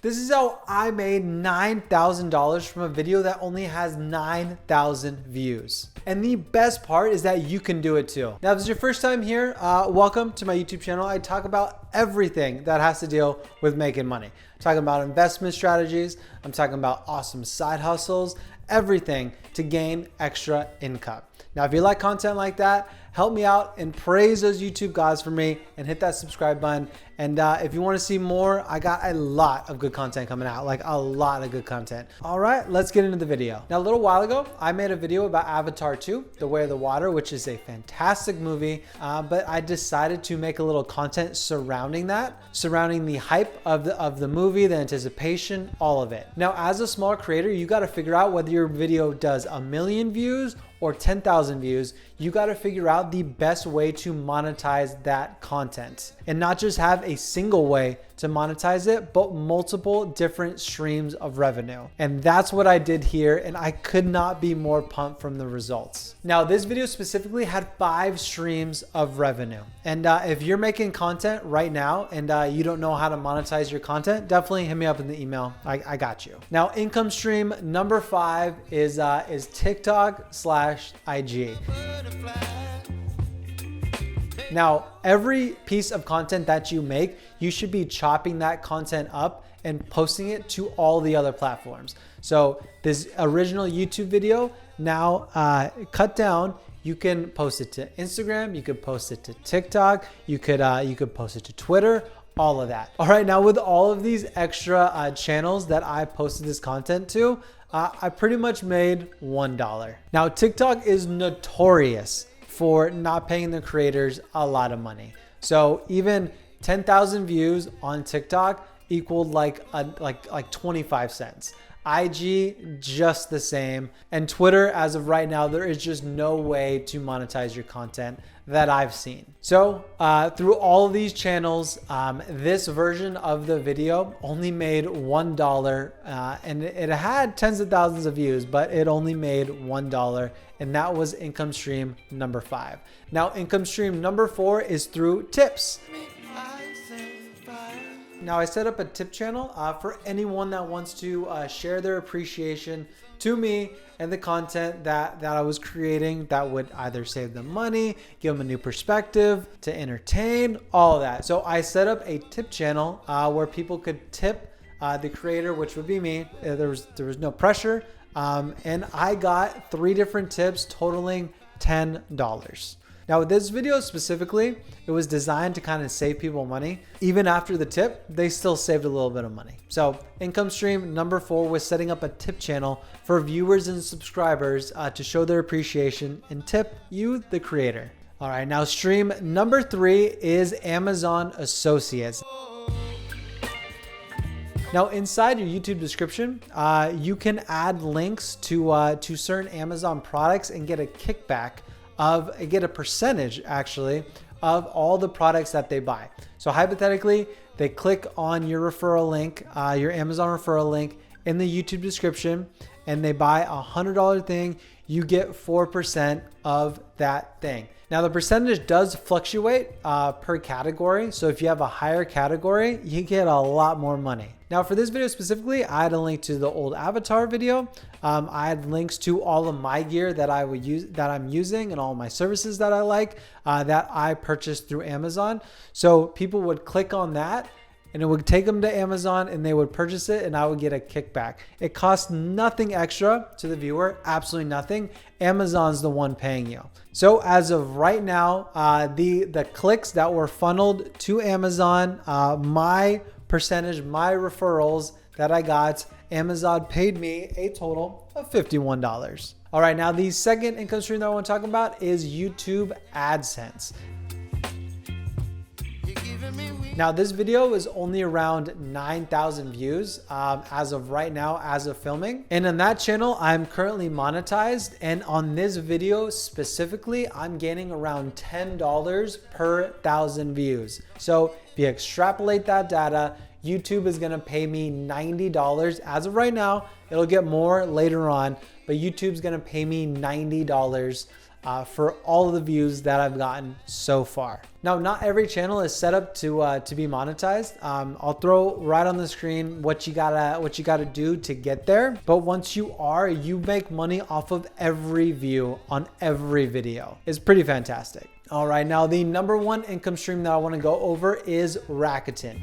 This is how I made $9,000 from a video that only has 9,000 views. And the best part is that you can do it too. Now, if this is your first time here, welcome to my YouTube channel. I talk about everything that has to deal with making money. I'm talking about investment strategies. I'm talking about awesome side hustles, everything to gain extra income. Now, if you like content like that, help me out and praise those YouTube gods for me and hit that subscribe button. And if you want to see more, I got a lot of good content coming out, like a lot of good content. All right, let's get into the video. Now, a little while ago, I made a video about Avatar 2, The Way of the Water, which is a fantastic movie, but I decided to make a little content surrounding that, surrounding the hype of the movie, the anticipation, all of it. Now, as a small creator, you got to figure out whether your video does 1 million views or 10,000 views. You got to figure out the best way to monetize that content and not just have a single way to monetize it, but multiple different streams of revenue. And that's what I did here. And I could not be more pumped from the results. Now, this video specifically had 5 streams of revenue. And if you're making content right now and you don't know how to monetize your content, definitely hit me up in the email. I got you. Now, income stream number 5 is TikTok/IG. Now, every piece of content that you make, you should be chopping that content up and posting it to all the other platforms. So this original YouTube video, now cut down, you can post it to Instagram, you could post it to TikTok, you could post it to Twitter, all of that. All right, now with all of these extra channels that I posted this content to, I pretty much made $1. Now, TikTok is notorious for not paying the creators a lot of money. So even 10,000 views on TikTok equaled like 25 cents. IG, just the same. And Twitter, as of right now, there is just no way to monetize your content that I've seen. So through all of these channels, this version of the video only made $1 and it had tens of thousands of views, but it only made $1. And that was income stream number 5. Now, income stream number 4 is through tips. Now, I set up a tip channel for anyone that wants to share their appreciation to me and the content that I was creating that would either save them money, give them a new perspective, to entertain, all of that. So I set up a tip channel where people could tip the creator, which would be me. There was no pressure. And I got 3 different tips totaling $10. Now, with this video specifically, it was designed to kind of save people money. Even after the tip, they still saved a little bit of money. So income stream number 4 was setting up a tip channel for viewers and subscribers to show their appreciation and tip you, the creator. All right, now stream number 3 is Amazon Associates. Now, inside your YouTube description, you can add links to certain Amazon products and get a kickback get a percentage actually of all the products that they buy. So hypothetically, they click on your referral link, your Amazon referral link in the YouTube description, and they buy a $100 thing, you get 4% of that thing. Now, the percentage does fluctuate per category. So if you have a higher category, you get a lot more money. Now, for this video specifically, I had a link to the old Avatar video. I had links to all of my gear that I'm using and all my services that I like that I purchased through Amazon. So people would click on that and it would take them to Amazon and they would purchase it and I would get a kickback. It costs nothing extra to the viewer, absolutely nothing. Amazon's the one paying you. So as of right now, the clicks that were funneled to Amazon, my percentage, my referrals that I got, Amazon paid me a total of $51. All right, now the second income stream that I want to talk about is YouTube AdSense. Now, this video is only around 9,000 views as of right now, as of filming. And on that channel, I'm currently monetized. And on this video specifically, I'm gaining around $10 per 1,000 views. So if you extrapolate that data, YouTube is gonna pay me $90 as of right now. It'll get more later on, but YouTube's gonna pay me $90 for all of the views that I've gotten so far. Now, not every channel is set up to be monetized. I'll throw right on the screen what you gotta do to get there. But once you are, you make money off of every view on every video. It's pretty fantastic. All right, now the number one income stream that I want to go over is Rakuten.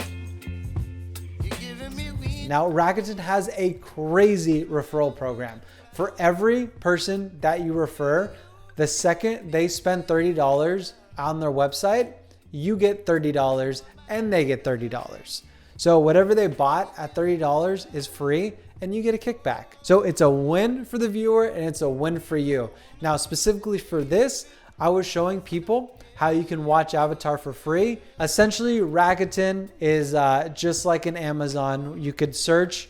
Now, Rakuten has a crazy referral program. For every person that you refer, the second they spend $30 on their website, you get $30 and they get $30. So whatever they bought at $30 is free and you get a kickback. So it's a win for the viewer and it's a win for you. Now, specifically for this, I was showing people how you can watch Avatar for free. Essentially, Rakuten is just like an Amazon. You could search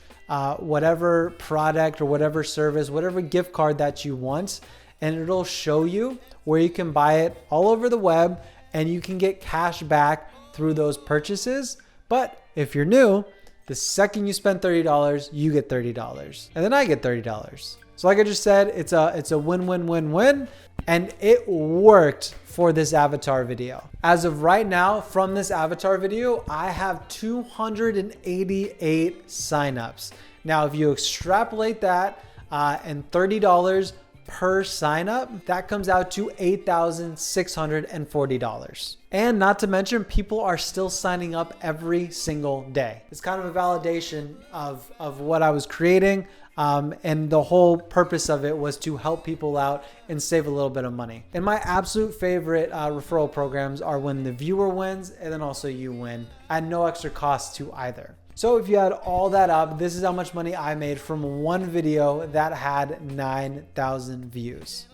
whatever product or whatever service, whatever gift card that you want, and it'll show you where you can buy it all over the web and you can get cash back through those purchases. But if you're new, the second you spend $30, you get $30 and then I get $30. So like I just said, it's a win-win-win-win, and it worked for this Avatar video. As of right now, from this Avatar video, I have 288 signups. Now, if you extrapolate that and $30 per signup, that comes out to $8,640. And not to mention, people are still signing up every single day. It's kind of a validation of what I was creating. And the whole purpose of it was to help people out and save a little bit of money. And my absolute favorite referral programs are when the viewer wins and then also you win at no extra cost to either. So if you add all that up, this is how much money I made from one video that had 9,000 views.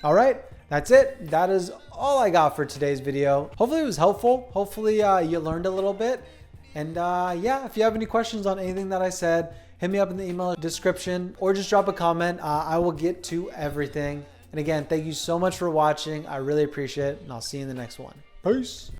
All right, that's it. That is all I got for today's video. Hopefully it was helpful. Hopefully you learned a little bit. And yeah, if you have any questions on anything that I said, hit me up in the email description or just drop a comment. I will get to everything. And again, thank you so much for watching. I really appreciate it. And I'll see you in the next one. Peace.